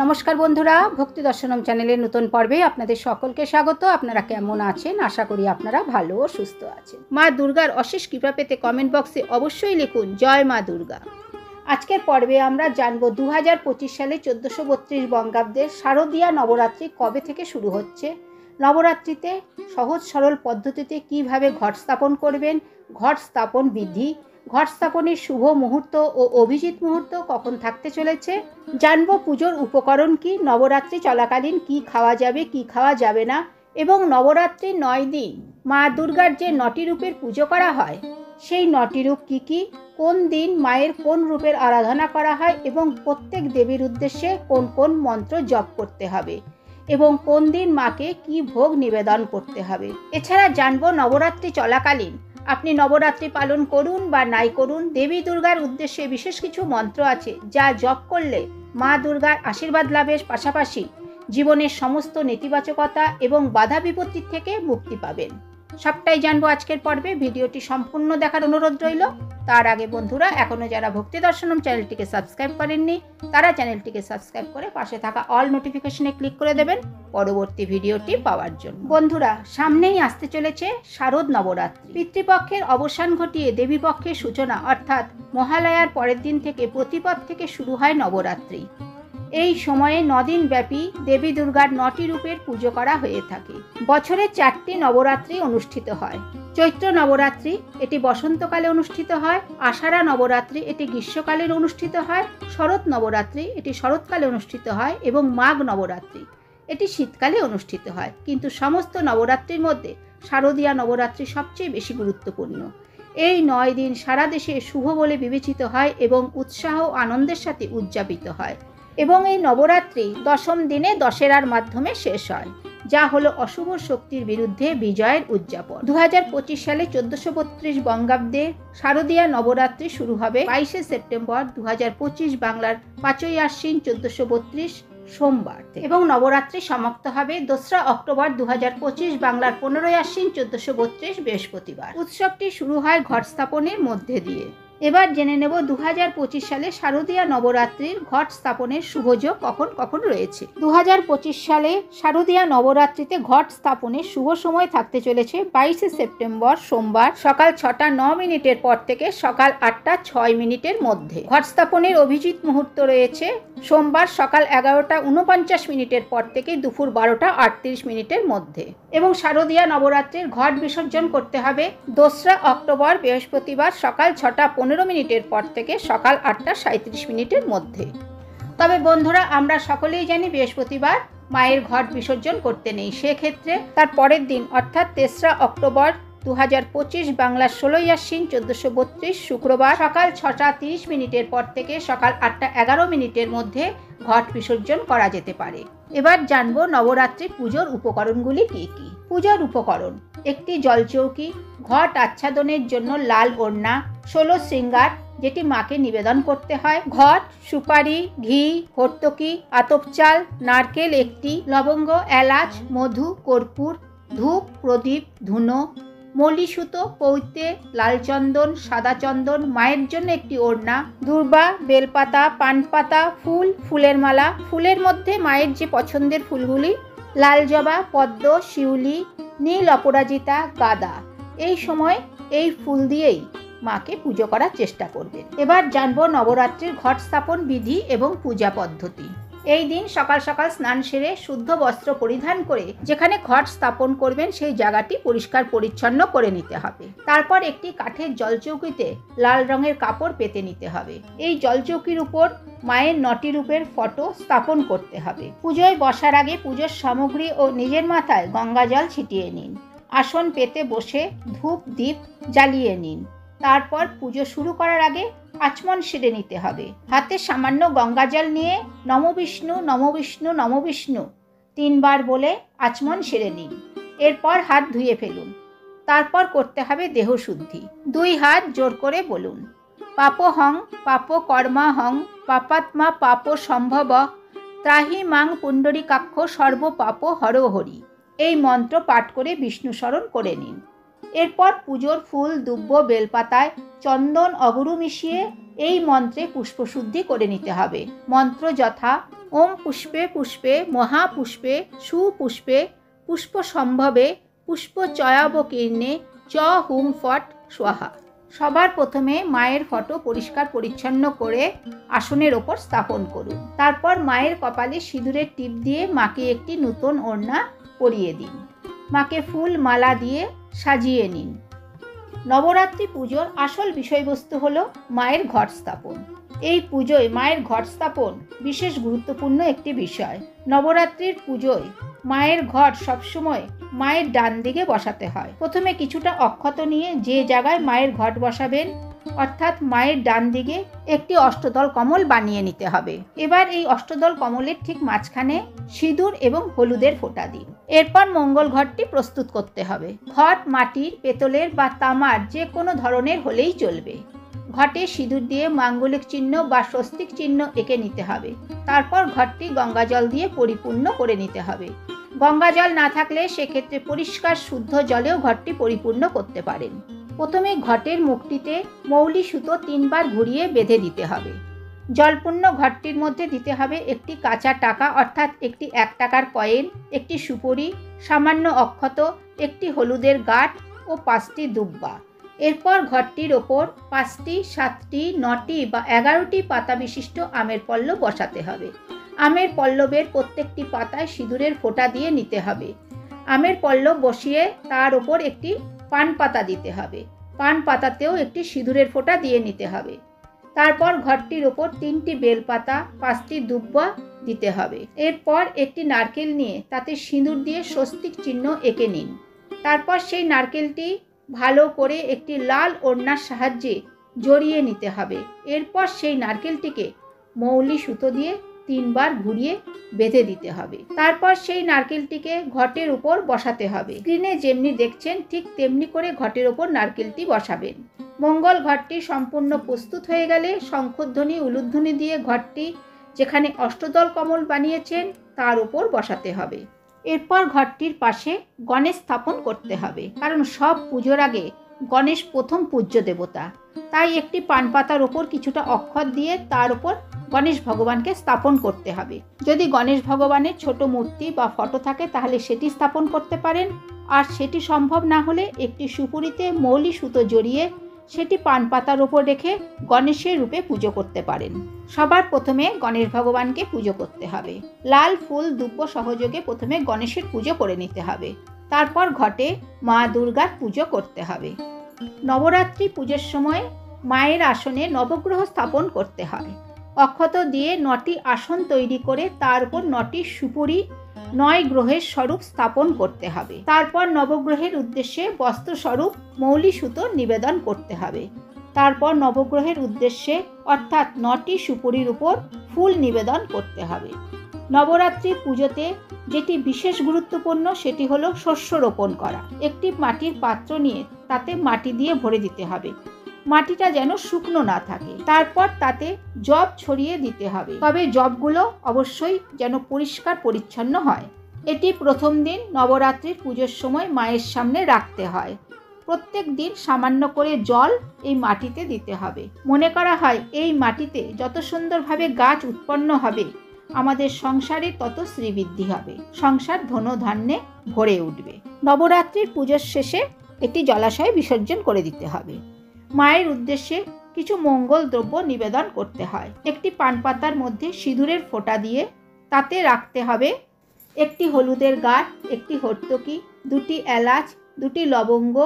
নমস্কার বন্ধুরা, ভক্তি দর্শনম চ্যানেলের নতুন পর্বে আপনাদের সকলকে স্বাগত। আপনারা কেমন আছেন? আশা করি আপনারা ভালো ও সুস্থ আছেন। মা দুর্গার অশেষ কৃপা পেতে কমেন্ট বক্সে অবশ্যই লিখুন জয় মা দুর্গা। আজকের পর্বে আমরা জানবো 2025 সালে 1432 বঙ্গাব্দের শারদীয়া নবরাত্রি কবে থেকে শুরু হচ্ছে, নবরাত্রিতে সহজ সরল পদ্ধতিতে কিভাবে ঘট স্থাপন করবেন, ঘট স্থাপন বিধি, ঘট স্থাপনের শুভ মুহূর্ত ও অভিজিৎ মুহূর্ত কখন থাকতে চলেছে, জানবো পুজোর উপকরণ কি, নবরাত্রি চলাকালীন কি খাওয়া যাবে কি খাওয়া যাবে না, এবং নবরাত্রির 9 দিন মা দুর্গার যে 9টি রূপের পুজো করা হয় সেই 9টি রূপ কী কী, কোন দিন মায়ের কোন রূপের আরাধনা করা হয় এবং প্রত্যেক দেবীর উদ্দেশ্যে কোন কোন মন্ত্র জপ করতে হবে এবং কোন দিন মাকে কি ভোগ নিবেদন করতে হবে। এছাড়া জানবো নবরাত্রি চলাকালীন আপনি নবরাত্রি পালন করুন বা নাই করুন, দেবী দুর্গার উদ্দেশ্যে বিশেষ কিছু মন্ত্র আছে যা জপ করলে মা দুর্গার আশীর্বাদ লাভের পাশাপাশি জীবনের সমস্ত নেতিবাচকতা এবং বাধা বিপত্তির থেকে মুক্তি পাবেন। সবটাই জানবো আজকের পর্বে। ভিডিওটি সম্পূর্ণ দেখার অনুরোধ রইল। তার আগে বন্ধুরা, এখনও যারা ভক্তি দর্শনম চ্যানেলটিকে সাবস্ক্রাইব করেননি তারা চ্যানেলটিকে সাবস্ক্রাইব করে পাশে থাকা অল নোটিফিকেশনে ক্লিক করে দেবেন পরবর্তী ভিডিওটি পাওয়ার জন্য। বন্ধুরা, সামনেই আসতে চলেছে শারদ নবরাত্রি। পিতৃপক্ষের অবসান ঘটিয়ে দেবীপক্ষের সূচনা অর্থাৎ মহালয়ার পরের দিন থেকে প্রতিপদ থেকে শুরু হয় নবরাত্রি। এই সময়ে 9 দিন ব্যাপী দেবী দুর্গার 9টি রূপের পুজো করা হয়ে থাকে। বছরে 4টি নবরাত্রি অনুষ্ঠিত হয়। চৈত্র নবরাত্রি এটি বসন্তকালে অনুষ্ঠিত হয়, আষাঢ়া নবরাত্রি এটি গ্রীষ্মকালে অনুষ্ঠিত হয়, শরৎ নবরাত্রি এটি শরৎকালে অনুষ্ঠিত হয় এবং মাঘ নবরাত্রি এটি শীতকালে অনুষ্ঠিত হয়। কিন্তু সমস্ত নবরাত্রির মধ্যে শারদীয়া নবরাত্রি সবচেয়ে বেশি গুরুত্বপূর্ণ। এই 9 দিন সারা দেশে শুভ বলে বিবেচিত হয় এবং উৎসাহ আনন্দের সাথে উদযাপিত হয় এবং এই নবরাত্রি 10ম দিনে দশেরার মাধ্যমে শেষ হয়, যা হলো অশুভ শক্তির বিরুদ্ধে বিজয়ের উদযাপন। 2025 সালে 1432 বঙ্গাব্দে শারদীয়া নবরাত্রি শুরু হবে 22শে সেপ্টেম্বর 2025 বাংলার 5ই আশ্বিন 1432 সোমবার এবং নবরাত্রি সমাপ্ত হবে 2রা অক্টোবর 2025 বাংলার 15ই আশ্বিন 1432 বৃহস্পতিবার। উৎসবটি শুরু হয় ঘট স্থাপনের মধ্যে দিয়ে। এবার জেনে নেব 2025 সালে শারদীয়া নবরাত্রির ঘট স্থাপনের শুভযোগ কখন কখন রয়েছে। 2025 সালে শারদীয়া নবরাত্রিতে ঘট স্থাপনের শুভ সময় থাকতে চলেছে 22শে সেপ্টেম্বর সোমবার সকাল 6টা 9 মিনিটের পর থেকে সকাল 8টা 6 মিনিটের মধ্যে। ঘট স্থাপনের অভিজিৎ মুহূর্ত রয়েছে সোমবার সকাল 11টা 49 মিনিটের পর থেকে দুপুর 12টা 38 মিনিটের মধ্যে এবং শারদীয়া নবরাত্রির ঘট বিসর্জন করতে হবে 2রা অক্টোবর বৃহস্পতিবার সকাল 6টা 15 মিনিটের পর থেকে সকাল 8টা 37 মিনিটের মধ্যে। তবে বন্ধুরা, আমরা সকলেই জানি বৃহস্পতিবার মায়ের ঘট বিসর্জন করতে নেই। সেক্ষেত্রে তার পরের দিন অর্থাৎ 3রা অক্টোবর 2025 বাংলার 16ই আশ্বিন 1432 শুক্রবার সকাল 6টা 30 মিনিটের পর থেকে সকাল 8টা 11 মিনিটের মধ্যে ঘট বিসর্জন করা যেতে পারে। এবার জানবো নবরাত্রি পুজোর উপকরণগুলি কী কী। পূজার উপকরণ: একটি জলচৌকি, ঘট আচ্ছাদনের জন্য লাল ওড়না, 16 শৃঙ্গার যেটি মাকে নিবেদন করতে হয়, ঘট, সুপারি, ঘি, হর্তকি, আতপ চাল, নারকেল একটি, লবঙ্গ, এলাচ, মধু, কর্পূর, ধূপ, প্রদীপ, ধুনো, মলি সুতো, পৈতে, লাল চন্দন, সাদা চন্দন, মায়ের জন্য একটি ওড়না, দূর্বা, বেলপাতা, পানপাতা, ফুল, ফুলের মালা। ফুলের মধ্যে মায়ের যে পছন্দের ফুলগুলি লাল জবা, পদ্ম, শিউলি, নীল অপরাজিতা, গাঁদা। এই সময় এই ফুল দিয়েই মাকে পুজো করার চেষ্টা করবেন। এবার জানবো নবরাত্রির ঘট স্থাপন বিধি এবং পূজা পদ্ধতি। এই দিন সকাল সকাল স্নান সেরে শুদ্ধ বস্ত্র পরিধান করে যেখানে ঘট স্থাপন করবেন সেই জায়গাটি পরিষ্কার পরিচ্ছন্ন করে নিতে হবে। তারপর একটি কাঠের জলচৌকিতে লাল রঙের কাপড় পেতে নিতে হবে। এই জলচৌকির উপর মায়ের 9টি রূপের ফটো স্থাপন করতে হবে। পুজোয় বসার আগে পুজোর সামগ্রী ও নিজের মাথায় গঙ্গা জল ছিটিয়ে নিন। আসন পেতে বসে ধূপ দ্বীপ জ্বালিয়ে নিন। তারপর পুজো শুরু করার আগে আচমন সেরে নিতে হবে। হাতে সামান্য গঙ্গা জল নিয়ে নমো বিষ্ণু নমো বিষ্ণু নমো বিষ্ণু 3 বার বলে আচমন সেরে নিন। এরপর হাত ধুয়ে ফেলুন। তারপর করতে হবে দেহ শুদ্ধি। 2 হাত জোর করে বলুন পাপহং পাপ কর্মাহং পাপাত্মা পাপ সম্ভব ত্রাহি মাং পুণ্ডরীকাক্ষ সর্ব পাপ হর হরি। এই মন্ত্র পাঠ করে বিষ্ণু স্মরণ করে নিন। এরপর পুজোর ফুল, দুব্ব, বেলপাতায় চন্দন, অগুরু মিশিয়ে এই মন্ত্রে পুষ্পশুদ্ধি করে নিতে হবে। মন্ত্র যথা ওম পুষ্পে পুষ্পে মহাপুষ্পে সুপুষ্পে পুষ্পসম্ভবে পুষ্পচয়াবকীর্ণে চ হুম ফট স্বাহা। সবার প্রথমে মায়ের ফটো পরিষ্কার পরিচ্ছন্ন করে আসনের ওপর স্থাপন করুন। তারপর মায়ের কপালে সিঁদুরের টিপ দিয়ে মাকে একটি নতুন ওড়না পরিয়ে দিন। মাকে ফুল মালা দিয়ে সাজিয়ে নিন। নবরাত্রি পুজোর আসল বিষয়বস্তু হলো মায়ের ঘট স্থাপন। এই পুজোয় মায়ের ঘট স্থাপন বিশেষ গুরুত্বপূর্ণ একটি বিষয়। নবরাত্রির পুজোয় মায়ের ঘট সবসময় মায়ের ডান দিকে বসাতে হয়। প্রথমে কিছুটা অক্ষত নিয়ে যে জায়গায় মায়ের ঘট বসাবেন অর্থাৎ মায়ের ডান দিকে একটি অষ্টদল কমল বানিয়ে নিতে হবে। এবার এই অষ্টদল কমলের ঠিক মাঝখানে সিঁদুর এবং হলুদের ফোঁটা দিন। এরপর মঙ্গল ঘটটি প্রস্তুত করতে হবে। ঘট মাটির, পেতলের বা তামার যে কোনো ধরনের হলেই চলবে। ঘটে সিঁদুর দিয়ে মাঙ্গলিক চিহ্ন বা স্বস্তিক চিহ্ন এঁকে নিতে হবে। তারপর ঘটটি গঙ্গা জল দিয়ে পরিপূর্ণ করে নিতে হবে। গঙ্গা জল না থাকলে সেক্ষেত্রে পরিষ্কার শুদ্ধ জলেও ঘটটি পরিপূর্ণ করতে পারেন। প্রথমে ঘটের মুখটিতে মৌলি সুতো 3 বার ঘুরিয়ে বেঁধে দিতে হবে। জলপূর্ণ ঘটটির মধ্যে দিতে হবে একটি কাঁচা টাকা অর্থাৎ একটি 1 টাকার কয়েন, একটি সুপুরি, সামান্য অক্ষত, একটি হলুদের গাঁঠ ও 5টি দুব্বা। এরপর ঘটটির ওপর 5টি, 7টি, 9টি বা 11টি পাতা বিশিষ্ট আমের পল্লব বসাতে হবে। আমের পল্লবের প্রত্যেকটি পাতায় সিঁদুরের ফোঁটা দিয়ে নিতে হবে। আমের পল্লব বসিয়ে তার ওপর একটি পান পাতা দিতে হবে। পান পাতাতেও একটি সিঁদুরের ফোঁটা দিয়ে নিতে হবে। তারপর ঘটটির ওপর 3টি বেলপাতা, 5টি দুব্বা দিতে হবে। এরপর একটি নারকেল নিয়ে তাতে সিঁদুর দিয়ে স্বস্তিক চিহ্ন এঁকে নিন। তারপর সেই নারকেলটি ভালো করে একটি লাল ওড়নার সাহায্যে জড়িয়ে নিতে হবে। এরপর সেই নারকেলটিকে মৌলি সুতো দিয়ে 3 বার ঘুরিয়ে বেঁধে দিতে হবে। তারপর সেই নারকেলটিকে ঘটের উপর বসাতে হবে। স্ক্রিনে যেমনি দেখছেন ঠিক তেমনি করে ঘটের ওপর নারকেলটি বসাবেন। মঙ্গল ঘটটি সম্পূর্ণ প্রস্তুত হয়ে গেলে শঙ্খধ্বনি, উলুধ্বনি দিয়ে ঘটটি যেখানে অষ্টদল কমল বানিয়েছেন তার উপর বসাতে হবে। এরপর ঘটটির পাশে গণেশ স্থাপন করতে হবে, কারণ সব পুজোর আগে গণেশ প্রথম পূজ্য দেবতা। তাই একটি পান পাতার ওপর কিছুটা অক্ষত দিয়ে তার উপর গণেশ ভগবানকে স্থাপন করতে হবে। যদি গণেশ ভগবানের ছোট মূর্তি বা ফটো থাকে তাহলে সেটি স্থাপন করতে পারেন, আর সেটি সম্ভব না হলে একটি সুপুরিতে মৌলি সুতো জড়িয়ে সেটি পান পাতার ওপর রেখে গণেশের রূপে পুজো করতে পারেন। সবার প্রথমে গণেশ ভগবানকে পুজো করতে হবে। লাল ফুল দুব্য সহযোগে প্রথমে গণেশের পুজো করে নিতে হবে। তারপর ঘটে মা দুর্গার পুজো করতে হবে। নবরাত্রি পুজোর সময় মায়ের আসনে নবগ্রহ স্থাপন করতে হয়। অক্ষত দিয়ে 9টি আসন তৈরি করে তার উপর 9টি সুপুরি 9 গ্রহের স্বরূপ স্থাপন করতে হবে। তারপর নবগ্রহের উদ্দেশ্যে বস্ত্রস্বরূপ মৌলি সুতো নিবেদন করতে হবে। তারপর নবগ্রহের উদ্দেশ্যে অর্থাৎ 9টি সুপুরির উপর ফুল নিবেদন করতে হবে। নবরাত্রি পুজোতে যেটি বিশেষ গুরুত্বপূর্ণ সেটি হলো শস্য রোপণ করা। একটি মাটির পাত্র নিয়ে তাতে মাটি দিয়ে ভরে দিতে হবে। মাটিটা যেন শুকনো না থাকে। তারপর তাতে জব ছড়িয়ে দিতে হবে, তবে জবগুলো অবশ্যই যেন পরিষ্কার পরিচ্ছন্ন হয়। এটি প্রথম দিন নবরাত্রির পুজোর সময় মায়ের সামনে রাখতে হয়। প্রত্যেক দিন সামান্য করে জল এই মাটিতে দিতে হবে। মনে করা হয় এই মাটিতে যত সুন্দরভাবে গাছ উৎপন্ন হবে আমাদের সংসারে তত শ্রীবৃদ্ধি হবে, সংসার ধনধান্যে ভরে উঠবে। নবরাত্রির পুজোর শেষে এটি জলাশয়ে বিসর্জন করে দিতে হবে। মায়ের উদ্দেশ্যে কিছু মঙ্গল দ্রব্য নিবেদন করতে হয়। একটি পান পাতার মধ্যে সিঁদুরের ফোঁটা দিয়ে তাতে রাখতে হবে একটি হলুদের গাঁঠ, একটি হর্তকি, 2টি এলাচ, 2টি লবঙ্গ,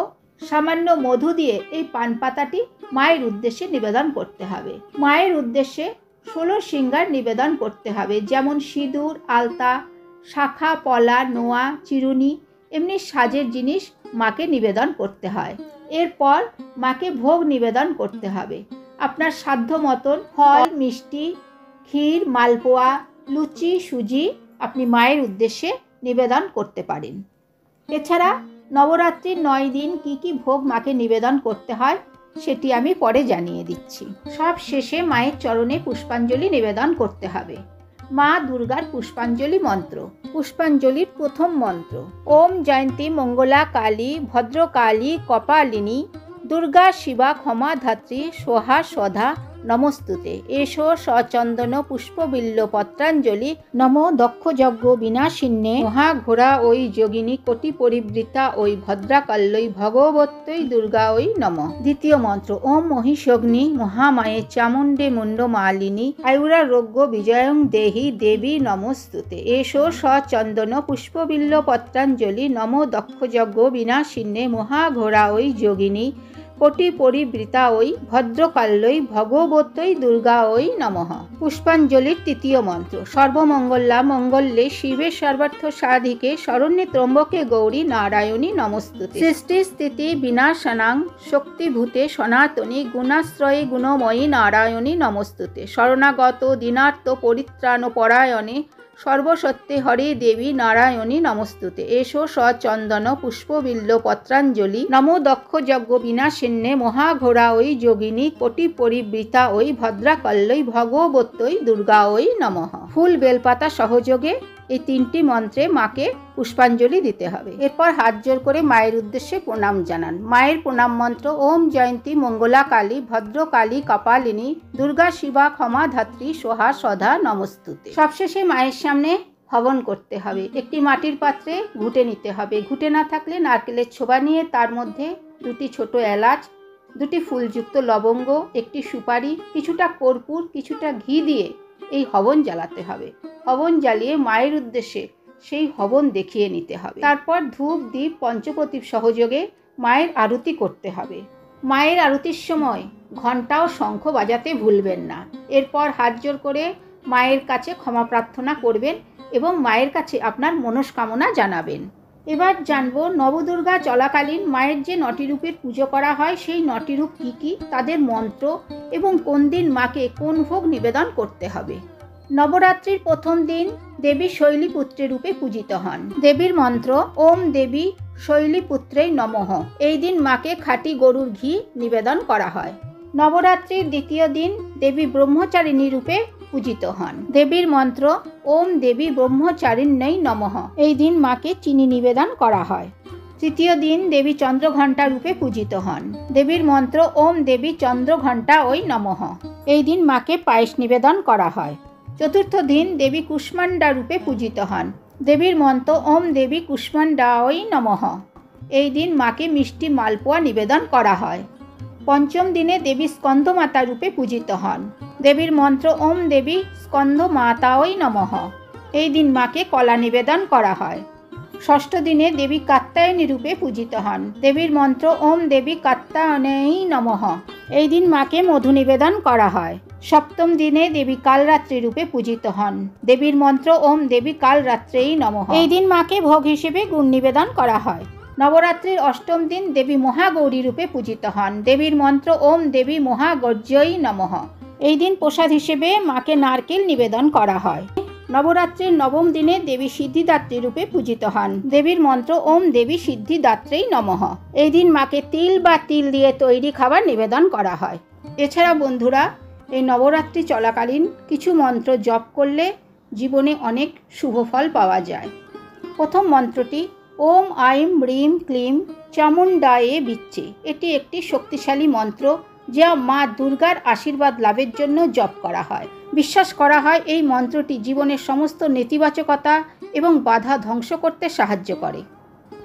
সামান্য মধু দিয়ে এই পান পাতাটি মায়ের উদ্দেশ্যে নিবেদন করতে হবে। মায়ের উদ্দেশ্যে 16 সিঙ্গার নিবেদন করতে হবে, যেমন সিঁদুর, আলতা, শাখা, পলা, নোয়া, চিরুনি, এমনি সাজের জিনিস মাকে নিবেদন করতে হয়। এরপর মাকে ভোগ নিবেদন করতে হবে। আপনার সাধ্য মতন ফল, মিষ্টি, ক্ষীর, মালপোয়া, লুচি, সুজি আপনি মায়ের উদ্দেশ্যে নিবেদন করতে পারেন। এছাড়া নবরাত্রির 9 দিন কি কি ভোগ মাকে নিবেদন করতে হয় সেটি আমি পরে জানিয়ে দিচ্ছি। সব শেষে মায়ের চরণে পুষ্পাঞ্জলি নিবেদন করতে হবে। মা দুর্গার পুষ্পাঞ্জলি মন্ত্র। পুষ্পাঞ্জলির প্রথম মন্ত্র: ওম জয়ন্তী মঙ্গলা কালী ভদ্রকালী কপালিনী দুর্গা শিবা ক্ষমা ধাত্রী সোহা স্বধা নমস্তুতে। এষো সচন্দন পুষ্পবিল্ল পত্রাঞ্জলি নমো দক্ষযজ্ঞ বিনাশিন্যে মহাঘোরা ওই যোগিনী কোটি পরিবৃতা ওই ভদ্রাকাল্যই ভগবত্যই দুর্গা ওই নমঃ। দ্বিতীয় মন্ত্র। ওম মহিষগ্নি মহামায়ে চামুণ্ডে মুণ্ডমালিনী আয়ুরারোগ্য বিজয়ং দেহি দেবী নমস্তুতে। এষো সচন্দন পুষ্পবিল্ল পত্রাঞ্জলি নমো দক্ষযজ্ঞ বিনাশিন্যে মহাঘোরা ওই যোগিনী কোটি পরিবৃতা ওই ভদ্রকাল্যই ভগবত্যই দুর্গা ওই নমঃ। পুষ্পাঞ্জলির তৃতীয় মন্ত্র। সর্বমঙ্গলা মঙ্গলে শিবে সর্বার্থ সাধিকে শরণ্যে ত্রম্বকে গৌরী নারায়ণী নমস্তুতে। সৃষ্টি স্থিতি বিনাশনাং শক্তিভূতে সনাতনী গুণাশ্রয়ে গুণময়ী নারায়ণী নমস্তুতে। শরণাগত দীনার্থ পরিত্রাণ পরায়ণে সর্বসত্যে হরে দেবী নারায়ণী নমস্তুতে। এষো সচন্দন পুষ্পবিল্ল পত্রাঞ্জলি নমো দক্ষযজ্ঞ বিনাশিন্যে মহাঘোরা ওই যোগিনী কোটি পরিবৃতা ওই ভদ্রাকাল্যই ভগবত্যই দুর্গা ওই নমঃ। ফুল বেলপাতা সহযোগে এই তিনটি মন্ত্রে মাকে পুষ্পাঞ্জলি দিতে হবে। এরপর হাত জোর করে মায়ের উদ্দেশ্যে প্রণাম জানান। মায়ের প্রণাম মন্ত্র। ওম জয়ন্তী মঙ্গলা কালী ভদ্রকালী কপালিনী দুর্গা শিবা ক্ষমা ধাত্রী সোহা সদা নমস্তুতে। সবশেষে মায়ের সামনে হবন করতে হবে। একটি মাটির পাত্রে ঘুটে নিতে হবে। ঘুটে না থাকলে নারকেলের ছোবা নিয়ে তার মধ্যে দুটি ছোট এলাচ, দুটি ফুলযুক্ত লবঙ্গ, একটি সুপারি, কিছুটা কর্পূর, কিছুটা ঘি দিয়ে এই হবন জ্বালাতে হবে। হবন জ্বালিয়ে মায়ের উদ্দেশ্যে সেই হবন দেখিয়ে নিতে হবে। তারপর ধূপ দীপ পঞ্চপ্রদীপ সহযোগে মায়ের আরতি করতে হবে। মায়ের আরতির সময় ঘণ্টা ও শঙ্খ বাজাতে ভুলবেন না। এরপর হাত জোর করে মায়ের কাছে ক্ষমা প্রার্থনা করবেন এবং মায়ের কাছে আপনার মনস্কামনা জানাবেন। এবার জানবো নবদুর্গা চলাকালীন মায়ের যে নটি রূপের পুজো করা হয় সেই নটি রূপ কী কী, তাদের মন্ত্র এবং কোন দিন মাকে কোন ভোগ নিবেদন করতে হবে। নবরাত্রির প্রথম দিন দেবী শৈলীপুত্রে রূপে পূজিত হন। দেবীর মন্ত্র। ওম দেবী শৈলীপুত্রেই নমঃ। এই দিন মাকে খাঁটি গরুর ঘি নিবেদন করা হয়। নবরাত্রির দ্বিতীয় দিন দেবী ব্রহ্মচারিণী রূপে পূজিত হন। দেবীর মন্ত্র। ওম দেবী ব্রহ্মচারিণ্যই নমঃ। এই দিন মাকে চিনি নিবেদন করা হয়। তৃতীয় দিন দেবী চন্দ্রঘণ্টা রূপে পূজিত হন। দেবীর মন্ত্র। ওম দেবী চন্দ্রঘণ্টা ওই নমঃ। এই দিন মাকে পায়েস নিবেদন করা হয়। চতুর্থ দিন দেবী কুষ্মাণ্ডা রূপে পূজিত হন। দেবীর মন্ত্র। ওম দেবী কুষ্মাণ্ডা ওই নমঃ। এই দিন মাকে মিষ্টি মালপোয়া নিবেদন করা হয়। পঞ্চম দিনে দেবী স্কন্দমাতা রূপে পূজিত হন। দেবীর মন্ত্র। ওম দেবী স্কন্দমাতা ওই নমঃ। এই দিন মাকে কলা নিবেদন করা হয়। ষষ্ঠ দিনে দেবী কাত্যায়নী রূপে পূজিত হন। দেবীর মন্ত্র। ওম দেবী কাত্যায়নেই নমঃ। এই দিন মাকে মধু নিবেদন করা হয়। সপ্তম দিনে দেবী কালরাত্রি রূপে পূজিত হন। দেবীর মন্ত্র। ওম দেবী কালরাত্রেই নমঃ। এই দিন মাকে ভোগ হিসেবে গুড় নিবেদন করা হয়। নবরাত্রির অষ্টম দিন দেবী মহাগৌরী রূপে পূজিত হন। দেবীর মন্ত্র। ওম দেবী মহাগৌর্যই নমঃ। এই দিন প্রসাদ হিসেবে মাকে নারকেল নিবেদন করা হয়। নবরাত্রির নবম দিনে দেবী সিদ্ধিদাত্রী রূপে পূজিত হন। দেবীর মন্ত্র। ওম দেবী সিদ্ধিদাত্রেই নমঃ। এই দিন মাকে তিল বা তিল দিয়ে তৈরি খাবার নিবেদন করা হয়। এছাড়া বন্ধুরা, এই নবরাত্রি চলাকালীন কিছু মন্ত্র জপ করলে জীবনে অনেক শুভ ফল পাওয়া যায়। প্রথম মন্ত্রটি ওম আইম হ্রিম ক্লিম চামুণ্ডায়ে বিচ্চে। এটি একটি শক্তিশালী মন্ত্র যা মা দুর্গার আশীর্বাদ লাভের জন্য জপ করা হয়। বিশ্বাস করা হয় এই মন্ত্রটি জীবনের সমস্ত নেতিবাচকতা এবং বাধা ধ্বংস করতে সাহায্য করে।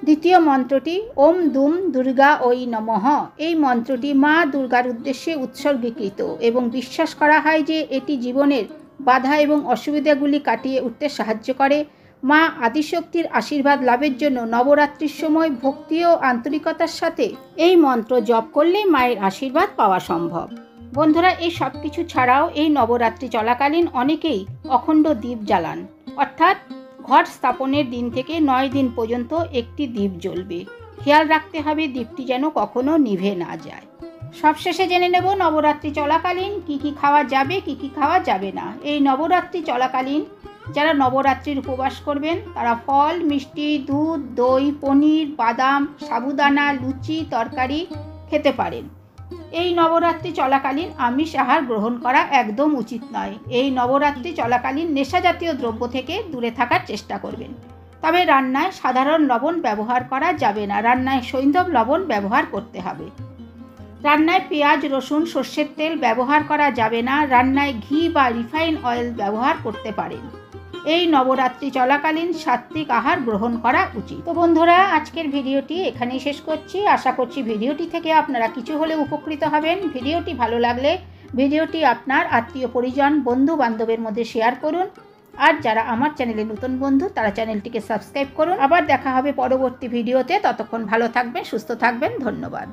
দ্বিতীয় মন্ত্রটি ওম দুম দুর্গা ওই নমঃ। এই মন্ত্রটি মা দুর্গার উদ্দেশ্যে উৎসর্গীকৃত এবং বিশ্বাস করা হয় যে এটি জীবনের বাধা এবং অসুবিধাগুলি কাটিয়ে উঠতে সাহায্য করে। মা আদিশক্তির আশীর্বাদ লাভের জন্য নবরাত্রির সময় ভক্তি ও আন্তরিকতার সাথে এই মন্ত্র জপ করলে মায়ের আশীর্বাদ পাওয়া সম্ভব। বন্ধুরা, এই সব কিছু ছাড়াও এই নবরাত্রি চলাকালীন অনেকেই অখণ্ড দীপ জ্বালান, অর্থাৎ ঘট স্থাপনের দিন থেকে 9 দিন পর্যন্ত একটি দীপ জ্বলবে। খেয়াল রাখতে হবে দীপটি যেন কখনো নিভে না যায়। সবশেষে জেনে নেব নবরাত্রি চলাকালীন কি কি খাওয়া যাবে, কি কি খাওয়া যাবে না। এই নবরাত্রি চলাকালীন যারা নবরাত্রির উপবাস করবেন তারা ফল, মিষ্টি, দুধ, দই, পনির, বাদাম, সাবুদানা, লুচি, তরকারি খেতে পারেন। এই নবরাত্রি চলাকালীন আমিষ আহার গ্রহণ করা একদম উচিত নয়। এই নবরাত্রি চলাকালীন নেশাজাতীয় দ্রব্য থেকে দূরে থাকার চেষ্টা করবেন। তবে রান্নায় সাধারণ লবণ ব্যবহার করা যাবে না, রান্নায় সৈন্ধব লবণ ব্যবহার করতে হবে। রান্নায় পেঁয়াজ, রসুন, সর্ষের তেল ব্যবহার করা যাবে না। রান্নায় ঘি বা রিফাইন অয়েল ব্যবহার করতে পারেন। এই নবরাত্রি চলাকালীন সাত্ত্বিক আহার গ্রহণ করা উচিত। তো বন্ধুরা, আজকের ভিডিওটি এখানেই শেষ করছি। আশা করছি ভিডিওটি থেকে আপনারা কিছু হলে উপকৃত হবেন। ভিডিওটি ভালো লাগলে ভিডিওটি আপনার আত্মীয় পরিজন, বন্ধু বান্ধবের মধ্যে শেয়ার করুন। আর যারা আমার চ্যানেলে নতুন বন্ধু, তারা চ্যানেলটিকে সাবস্ক্রাইব করুন। আবার দেখা হবে পরবর্তী ভিডিওতে। ততক্ষণ ভালো থাকবেন, সুস্থ থাকবেন। ধন্যবাদ।